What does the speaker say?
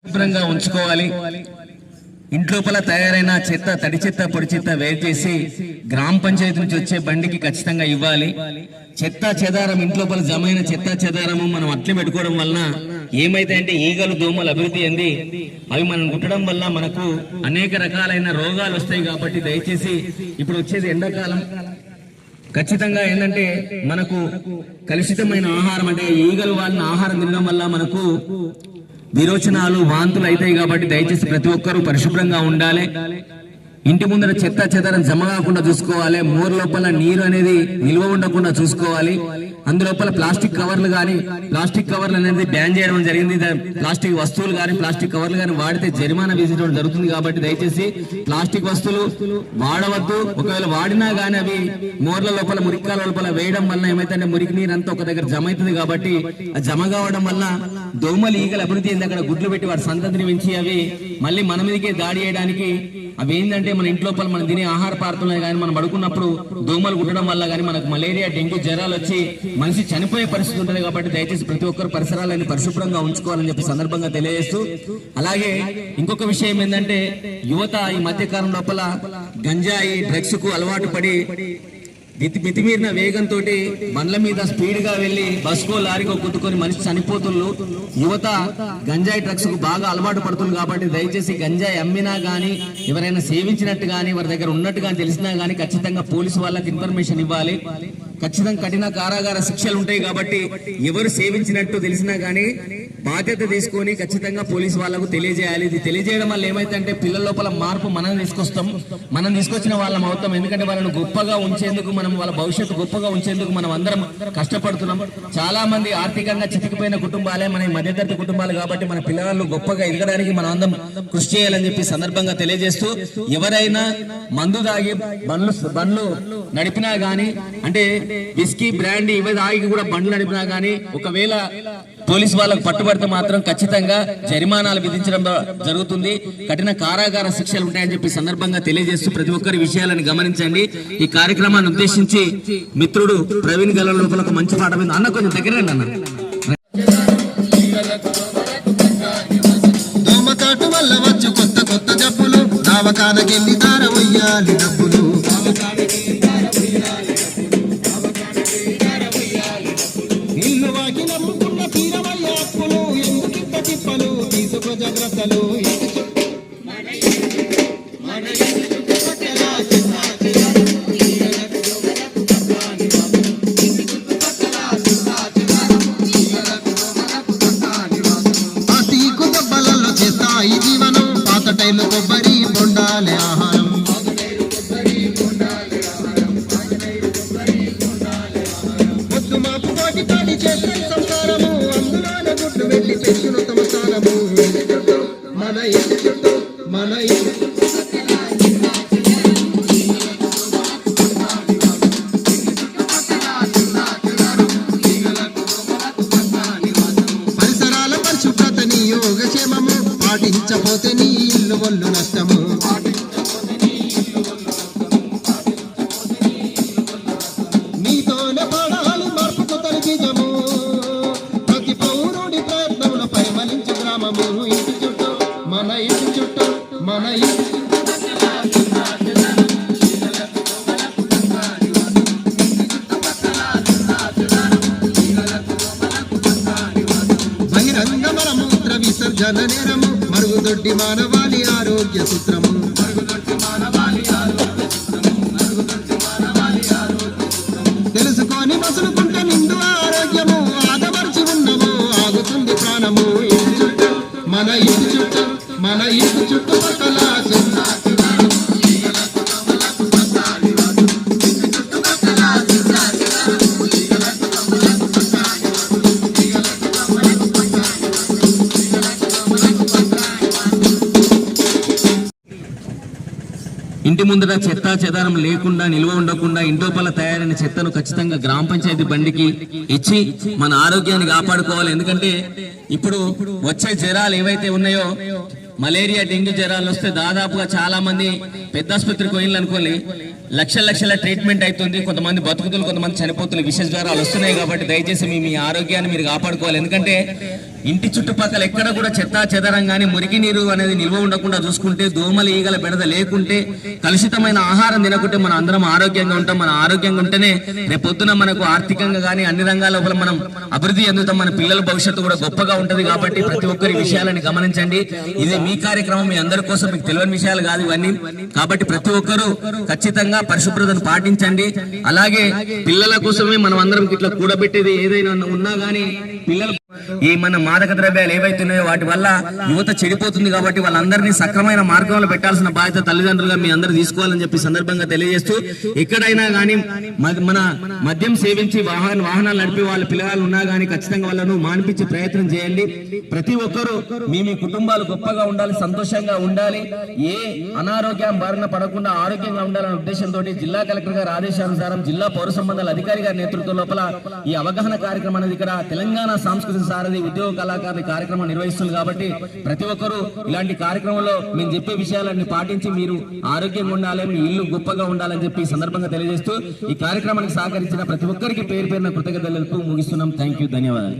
శుభ్రంగా ఉంచుకోవాలి. ఇంట్లోపల తయారైన చెత్త, తడి చెత్త, పొడి చెత్త వేరు చేసి గ్రామ పంచాయతీ నుంచి వచ్చే బండికి ఖచ్చితంగా ఇవ్వాలి. చెత్త చెదారం, ఇంట్లోపల జమైన చెత్త చెదారము మనం అట్లే పెట్టుకోవడం వలన ఏమైతే అంటే ఈగలు, దోమలు అభివృద్ధి చెంది అవి మనం కుట్టడం వల్ల మనకు అనేక రకాలైన రోగాలు వస్తాయి. కాబట్టి దయచేసి ఇప్పుడు వచ్చేది ఎండాకాలం, ఖచ్చితంగా ఏంటంటే మనకు కలుషితమైన ఆహారం అంటే ఈగలు వాళ్ళని ఆహారం తినడం వల్ల మనకు విరోచనాలు, వాంతులు అవుతాయి. కాబట్టి దయచేసి ప్రతి ఒక్కరూ పరిశుభ్రంగా ఉండాలి. ఇంటి ముందర చెత్త చెదారం జమ కాకుండా చూసుకోవాలి. మోర్ లోపల నీరు అనేది నిల్వ ఉండకుండా చూసుకోవాలి. అందులోపల ప్లాస్టిక్ కవర్లు కానీ, ప్లాస్టిక్ కవర్లు అనేది బ్యాన్ చేయడం జరిగింది. ప్లాస్టిక్ వస్తువులు కానీ, ప్లాస్టిక్ కవర్లు కానీ వాడితే జరిమానా విధించడం జరుగుతుంది. కాబట్టి దయచేసి ప్లాస్టిక్ వస్తువులు వాడవద్దు. ఒకవేళ వాడినా కానీ అవి మోర్ల లోపల, మురికాల లోపల వేయడం వల్ల ఏమైతే మురికి నీరు అంతా ఒక దగ్గర జమ అవుతుంది. కాబట్టి ఆ జమ కావడం వల్ల దోమలు, ఈగలు అభివృద్ధి అయింది. అక్కడ గుడ్లు పెట్టి వాటి సంతతిని పెంచి అవి మళ్ళీ మన మీదకే దాడి చేయడానికి అవి ఏంటంటే మన ఇంట్లోపల మనం తినే ఆహార పదార్థాలు కానీ మనం పడుకున్నప్పుడు దోమలు కుట్టడం వల్ల కానీ మనకు మలేరియా, డెంగ్యూ జ్వరాలు వచ్చి మనిషి చనిపోయే పరిస్థితి ఉంటుంది. కాబట్టి దయచేసి ప్రతి ఒక్కరు పరిసరాలను పరిశుభ్రంగా ఉంచుకోవాలని చెప్పి సందర్భంగా తెలియజేస్తూ, అలాగే ఇంకొక విషయం ఏంటంటే యువత ఈ మధ్యకాలం లోపల గంజాయి, డ్రగ్స్ కు అలవాటు పడి మితిమీరిన వేగంతో బండ్ల మీద స్పీడ్ గా వెళ్లి బస్కో, లారీకో గుద్దుకొని మనిషి చనిపోతున్నారు. యువత గంజాయి, డ్రగ్స్ కు బాగా అలవాటు పడుతుంది. కాబట్టి దయచేసి గంజాయి అమ్మినా గానీ, ఎవరైనా సేవించినట్టు గానీ, వారి దగ్గర ఉన్నట్టు గానీ తెలిసినా గానీ ఖచ్చితంగా పోలీసు వాళ్ళకి ఇన్ఫర్మేషన్ ఇవ్వాలి. ఖచ్చితంగా కఠిన కారాగార శిక్షలు ఉంటాయి. కాబట్టి ఎవరు సేవించినట్టు తెలిసినా గానీ బాధ్యత తీసుకొని ఖచ్చితంగా పోలీసు వాళ్ళకు తెలియజేయాలి. ఇది తెలియజేయడం వల్ల ఏమైతే అంటే పిల్లల లోపల మార్పు మనం తీసుకొస్తాం, మనం తీసుకొచ్చిన వాళ్ళం అవుతాం. ఎందుకంటే వాళ్ళని గొప్పగా ఉంచేందుకు, మనం వాళ్ళ భవిష్యత్తు గొప్పగా ఉంచేందుకు మనం అందరం కష్టపడుతున్నాం. చాలా మంది ఆర్థికంగా చితికిపోయిన కుటుంబాలే మన మధ్యతరగతి కుటుంబాలు. కాబట్టి మన పిల్లలు గొప్పగా ఎదగడానికి మనం అందరం కృషి చేయాలని చెప్పి సందర్భంగా తెలియజేస్తూ, ఎవరైనా మందు తాగి బండ్లు నడిపినా గానీ, అంటే విస్కీ, బ్రాండీ ఇవి తాగి కూడా బండ్లు నడిపినా గానీ ఒకవేళ పోలీసు వాళ్ళకు పట్టుబడితే మాత్రం ఖచ్చితంగా జరిమానాలు విధించడం జరుగుతుంది. కఠిన కారాగార శిక్షలు ఉంటాయని చెప్పి సందర్భంగా తెలియజేస్తూ ప్రతి ఒక్కరి విషయాలను గమనించండి. ఈ కార్యక్రమాన్ని ఉద్దేశించి మిత్రుడు ప్రవీణ్ గల లోపల ఒక మంచి పాట మీద అన్న కొంచెం దగ్గర అన్న. దోమకాటు వల్ల వచ్చు కొత్త కొత్త జబ్బులు, దావకానకెళ్ళి దారవయ్యాలి డబ్బులు. ఇల్లు వాకి నమ్ముకున్న తీరవయ్య అప్పులు, ఎందుకింత తిప్పలు, తీసుకో జాగ్రత్తలు. ఆ తీకు దెబ్బలలో చేస్తాయి జీవనం, పాత టైర్లు కొబ్బరి బొండాలే ఆహారం. ముద్దు మాపు కోటి తాడి చేసే సంసారము, అందులోనే గుడ్లు వెళ్ళి పెట్టును తమ స్థానము. మన ఇంటి చుట్టూ, మన ఇంటి పరిసరాల పరిశుభ్రతని, యోగక్షేమము పాటించపోతే నీ ఇల్లు ఒళ్ళు నష్టము. నీతోనే పడాలి మార్పుకు తరిగిజము, ప్రతి పౌరుడి ప్రయత్నముల పరిమళించు గ్రామము. ఇంటి చుట్టూ, మన ఇంటి చుట్టూ, మన ఇంటి బహిరంగ మలమూత్ర విసర్జన నేరము, మరుగుదొడ్డి మానవాళి ఆరోగ్య సూత్రము. తెలుసుకొని మసులుకుంటే నిండు ఆరోగ్యము, ఆదమర్చి ఉన్నము ఆగుతుంది ప్రాణము. ఇంటి చుట్టూ, మన ఇంటి చుట్టూ, మన ఇంటి చుట్టుపక్కల ఇంటి ముందర చెత్త చెదారం లేకుండా, నిల్వ ఉండకుండా ఇంటోపల తయారైన చెత్తను ఖచ్చితంగా గ్రామ పంచాయతీ బండికి ఇచ్చి మన ఆరోగ్యాన్ని కాపాడుకోవాలి. ఎందుకంటే ఇప్పుడు వచ్చే జ్వరాలు ఏవైతే ఉన్నాయో, మలేరియా, డెంగ్యూ జ్వరాలు వస్తే దాదాపుగా చాలా మంది పెద్ద ఆసుపత్రికి పోయిన అనుకోని లక్షల ట్రీట్మెంట్ అవుతుంది. కొంతమంది బతుకుతులు, కొంతమంది చనిపోతులు, విష జ్వరాలు వస్తున్నాయి. కాబట్టి దయచేసి మీ ఆరోగ్యాన్ని మీరు కాపాడుకోవాలి. ఎందుకంటే ఇంటి చుట్టుపక్కల ఎక్కడ కూడా చెత్తా చెదరం కానీ మురికి నీరు అనేది నిల్వ ఉండకుండా చూసుకుంటే, దోమలు ఈగల బెడద లేకుంటే, కలుషితమైన ఆహారం తినకుంటే మనం అందరం ఆరోగ్యంగా ఉంటాం. మన ఆరోగ్యంగా ఉంటేనే రేపొద్దున మనకు ఆర్థికంగా కానీ అన్ని రంగాల లోపల మనం అభివృద్ధి చెందుతాం. మన పిల్లల భవిష్యత్తు కూడా గొప్పగా ఉంటది. కాబట్టి ప్రతి ఒక్కరి విషయాలని గమనించండి. ఇది మీ కార్యక్రమం, మీ అందరి కోసం, మీకు తెలియని విషయాలు కాదు ఇవన్నీ. కాబట్టి ప్రతి ఒక్కరూ ఖచ్చితంగా పరిశుభ్రతను పాటించండి. అలాగే పిల్లల కోసమే మనం అందరం ఇట్లా కూడబెట్టేది ఏదైనా ఉన్నా గానీ పిల్లలు ఈ మన మాదక ద్రవ్యాలు ఏవైతున్నాయో వాటి వల్ల యువత చెడిపోతుంది. కాబట్టి వాళ్ళందరినీ సక్రమైన మార్గంలో పెట్టాల్సిన బాధ్యత తల్లిదండ్రులుగా మీ అందరూ తీసుకోవాలని చెప్పి సందర్భంగా తెలియజేస్తూ, ఎక్కడైనా గానీ మన మద్యం సేవించి వాహనాలు నడిపి వాళ్ళ పిల్లలు ఉన్నా గానీ ఖచ్చితంగా వాళ్ళను మాన్పించే ప్రయత్నం చేయండి. ప్రతి ఒక్కరూ మీ కుటుంబాలు గొప్పగా ఉండాలి, సంతోషంగా ఉండాలి, ఏ అనారోగ్యం బారిన పడకుండా ఆరోగ్యంగా ఉండాలనే ఉద్దేశంతో జిల్లా కలెక్టర్ గారి ఆదేశానుసారం జిల్లా పౌర సంబంధాల అధికారి గారి నేతృత్వం లోపల ఈ అవగాహన కార్యక్రమం అనేది ఇక్కడ తెలంగాణ సాంస్కృతిక సారథి ఉద్యోగ కళాకారుల కార్యక్రమం నిర్వహిస్తుంది. కాబట్టి ప్రతి ఒక్కరూ ఇలాంటి కార్యక్రమంలో మేము చెప్పే విషయాలన్నీ పాటించి మీరు ఆరోగ్యంగా ఉండాలి, మీ ఇల్లు గొప్పగా ఉండాలని చెప్పి సందర్భంగా తెలియజేస్తూ ఈ కార్యక్రమానికి సహకరించిన ప్రతి ఒక్కరికి పేరు పేరున కృతజ్ఞతలు ముగిస్తున్నాం. థ్యాంక్ యూ, ధన్యవాదాలు.